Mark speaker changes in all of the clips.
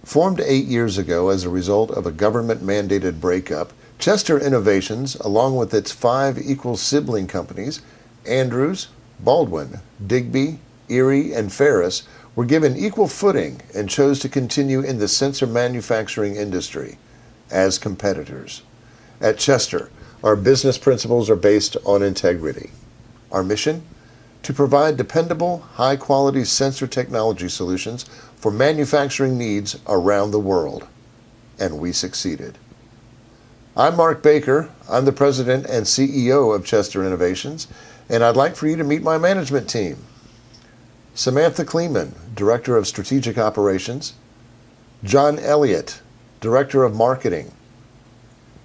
Speaker 1: Formed 8 years ago as a result of a government-mandated breakup, Chester Innovations, along with its 5 equal sibling companies, Andrews, Baldwin, Digby, Erie, and Ferris, were given equal footing and chose to continue in the sensor manufacturing industry as competitors. At Chester, our business principles are based on integrity. Our mission? To provide dependable, high-quality sensor technology solutions for manufacturing needs around the world. And we succeeded. I'm Mark Baker. I'm the President and CEO of Chester Innovations, and I'd like for you to meet my management team. Samantha Kleman, Director of Strategic Operations. John Elliott, Director of Marketing.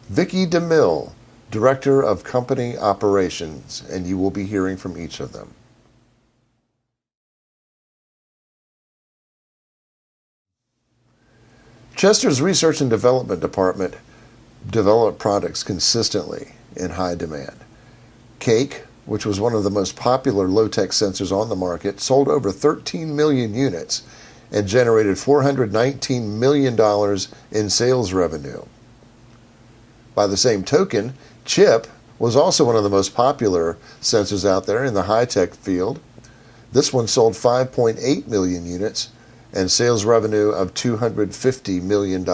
Speaker 1: Vickie DeMille, Director of Company Operations, and you will be hearing from each of them. Chester's Research and Development Department developed products consistently in high demand. Cake, which was one of the most popular low-tech sensors on the market, sold over 13 million units and generated $419 million in sales revenue. By the same token, Chip was also one of the most popular sensors out there in the high-tech field. This one sold 5.8 million units and sales revenue of $250 million.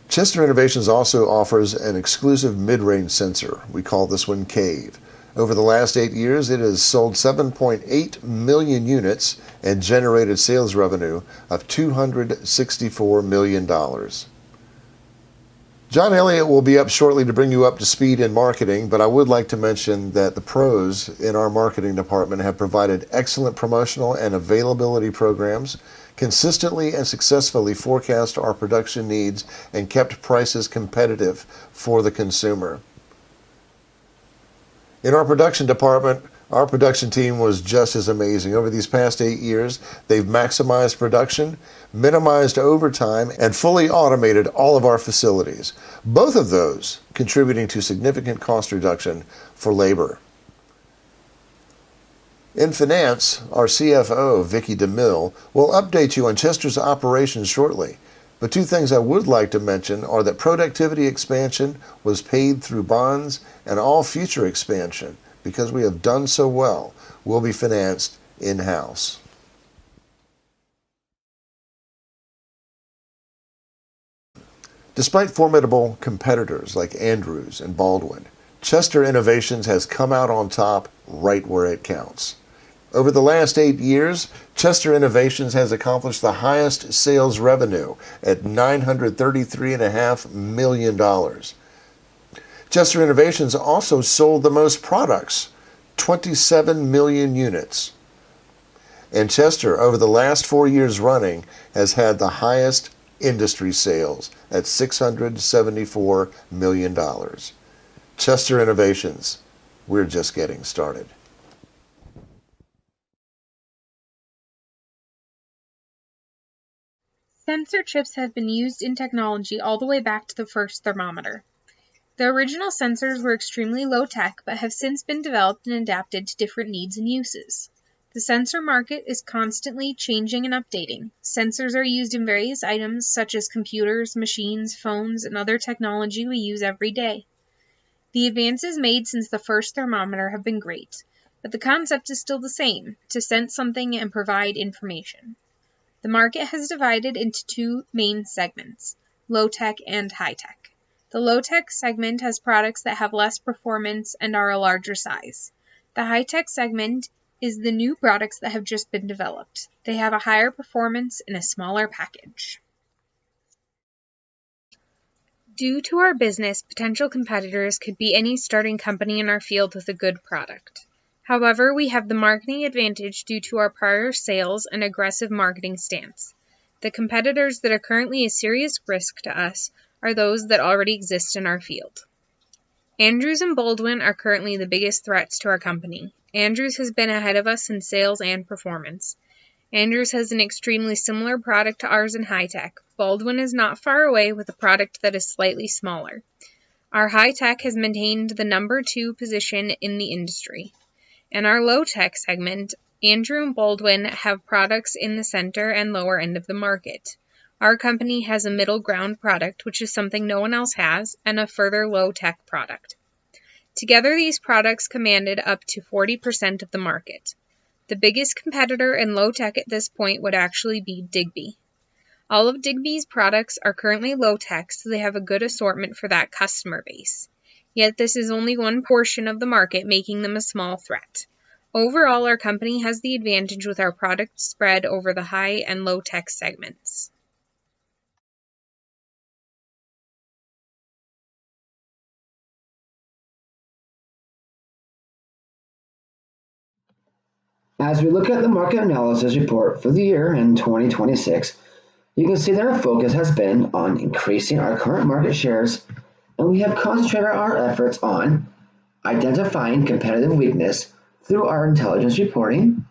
Speaker 1: Chester Innovations also offers an exclusive mid-range sensor. We call this one Cave. Over the last 8 years, it has sold 7.8 million units and generated sales revenue of $264 million. John Elliott will be up shortly to bring you up to speed in marketing, but I would like to mention that the pros in our marketing department have provided excellent promotional and availability programs, consistently and successfully forecast our production needs, and kept prices competitive for the consumer. In our production department, our production team was just as amazing. Over these past 8 years, they've maximized production, minimized overtime, and fully automated all of our facilities. Both of those contributing to significant cost reduction for labor. In finance, our CFO, Vickie DeMille, will update you on Chester's operations shortly. But 2 things I would like to mention are that productivity expansion was paid through bonds, and all future expansion, because we have done so well, will be financed in-house. Despite formidable competitors like Andrews and Baldwin, Chester Innovations has come out on top right where it counts. Over the last 8 years, Chester Innovations has accomplished the highest sales revenue at $933.5 million. Chester Innovations also sold the most products, 27 million units. And Chester, over the last 4 years running, has had the highest industry sales at $674 million. Chester Innovations, we're just getting started.
Speaker 2: Sensor chips have been used in technology all the way back to the first thermometer. The original sensors were extremely low-tech, but have since been developed and adapted to different needs and uses. The sensor market is constantly changing and updating. Sensors are used in various items such as computers, machines, phones, and other technology we use every day. The advances made since the first thermometer have been great, but the concept is still the same, to sense something and provide information. The market has divided into 2 main segments, low-tech and high-tech. The low-tech segment has products that have less performance and are a larger size. The high-tech segment is the new products that have just been developed. They have a higher performance in a smaller package. Due to our business, potential competitors could be any starting company in our field with a good product. However, we have the marketing advantage due to our prior sales and aggressive marketing stance. The competitors that are currently a serious risk to us are those that already exist in our field. Andrews and Baldwin are currently the biggest threats to our company. Andrews has been ahead of us in sales and performance. Andrews has an extremely similar product to ours in high-tech. Baldwin is not far away with a product that is slightly smaller. Our high-tech has maintained the number 2 position in the industry. In our low-tech segment, Andrew and Baldwin have products in the center and lower end of the market. Our company has a middle ground product, which is something no one else has, and a further low-tech product. Together, these products commanded up to 40% of the market. The biggest competitor in low-tech at this point would actually be Digby. All of Digby's products are currently low-tech, so they have a good assortment for that customer base. Yet this is only one portion of the market, making them a small threat. Overall, our company has the advantage with our product spread over the high and low-tech segments.
Speaker 3: As we look at the market analysis report for the year in 2026, you can see that our focus has been on increasing our current market shares, and we have concentrated our efforts on identifying competitive weakness through our intelligence reporting,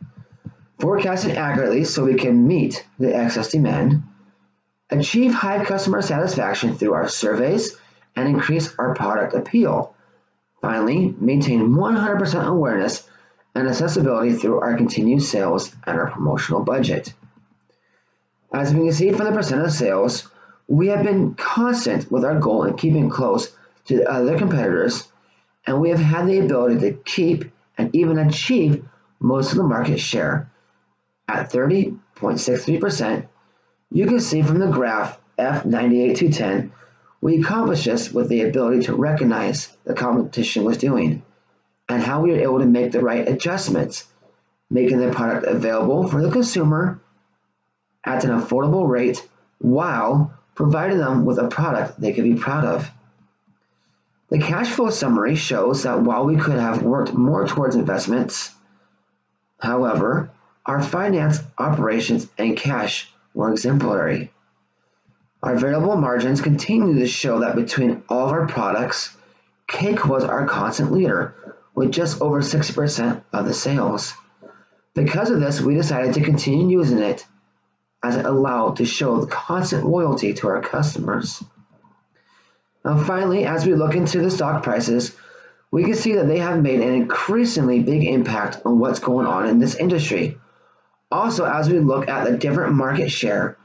Speaker 3: forecasting accurately so we can meet the excess demand, achieve high customer satisfaction through our surveys, and increase our product appeal. Finally, maintain 100% awareness and accessibility through our continued sales and our promotional budget. As we can see from the percent of sales, we have been constant with our goal in keeping close to the other competitors, and we have had the ability to keep and even achieve most of the market share. At 30.63%, you can see from the graph F98-210, we accomplished this with the ability to recognize the competition was doing and how we were able to make the right adjustments, making the product available for the consumer at an affordable rate while providing them with a product they could be proud of. The cash flow summary shows that while we could have worked more towards investments, however, our finance, operations, and cash were exemplary. Our variable margins continue to show that between all of our products, cake was our constant leader with just over 60% of the sales. Because of this, we decided to continue using it as it allowed to show the constant loyalty to our customers. Now finally, as we look into the stock prices, we can see that they have made an increasingly big impact on what's going on in this industry. Also, as we look at the different market share,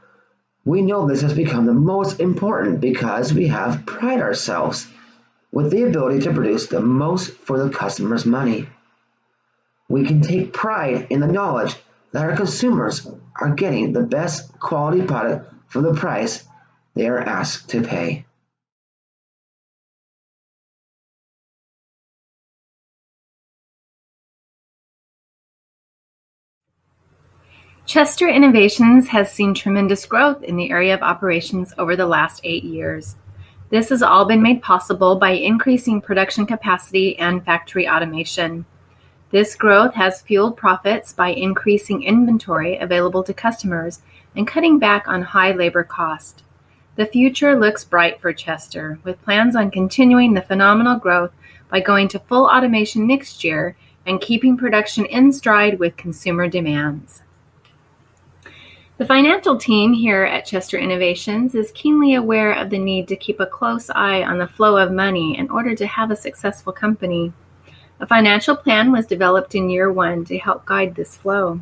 Speaker 3: we know this has become the most important because we have pride ourselves with the ability to produce the most for the customer's money. We can take pride in the knowledge that our consumers are getting the best quality product for the price they are asked to pay.
Speaker 4: Chester Innovations has seen tremendous growth in the area of operations over the last 8 years. This has all been made possible by increasing production capacity and factory automation. This growth has fueled profits by increasing inventory available to customers and cutting back on high labor cost. The future looks bright for Chester, with plans on continuing the phenomenal growth by going to full automation next year and keeping production in stride with consumer demands. The financial team here at Chester Innovations is keenly aware of the need to keep a close eye on the flow of money in order to have a successful company. A financial plan was developed in year 1 to help guide this flow.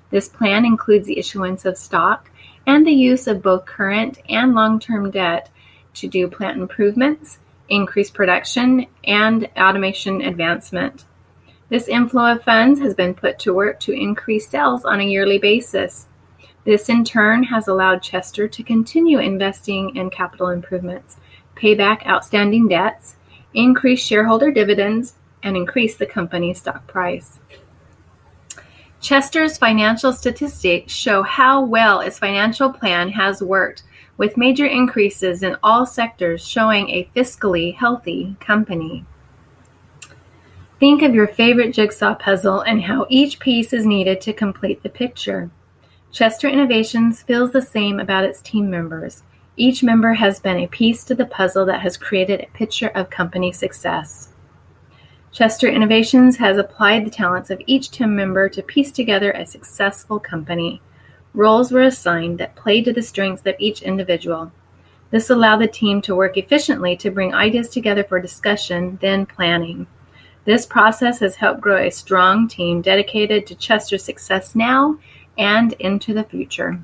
Speaker 4: This plan includes the issuance of stock and the use of both current and long-term debt to do plant improvements, increase production, and automation advancement. This inflow of funds has been put to work to increase sales on a yearly basis. This in turn has allowed Chester to continue investing in capital improvements, pay back outstanding debts, increase shareholder dividends, and increase the company's stock price. Chester's financial statistics show how well its financial plan has worked, with major increases in all sectors showing a fiscally healthy company. Think of your favorite jigsaw puzzle and how each piece is needed to complete the picture. Chester Innovations feels the same about its team members. Each member has been a piece to the puzzle that has created a picture of company success. Chester Innovations has applied the talents of each team member to piece together a successful company. Roles were assigned that played to the strengths of each individual. This allowed the team to work efficiently to bring ideas together for discussion, then planning. This process has helped grow a strong team dedicated to Chester's success now and into the future.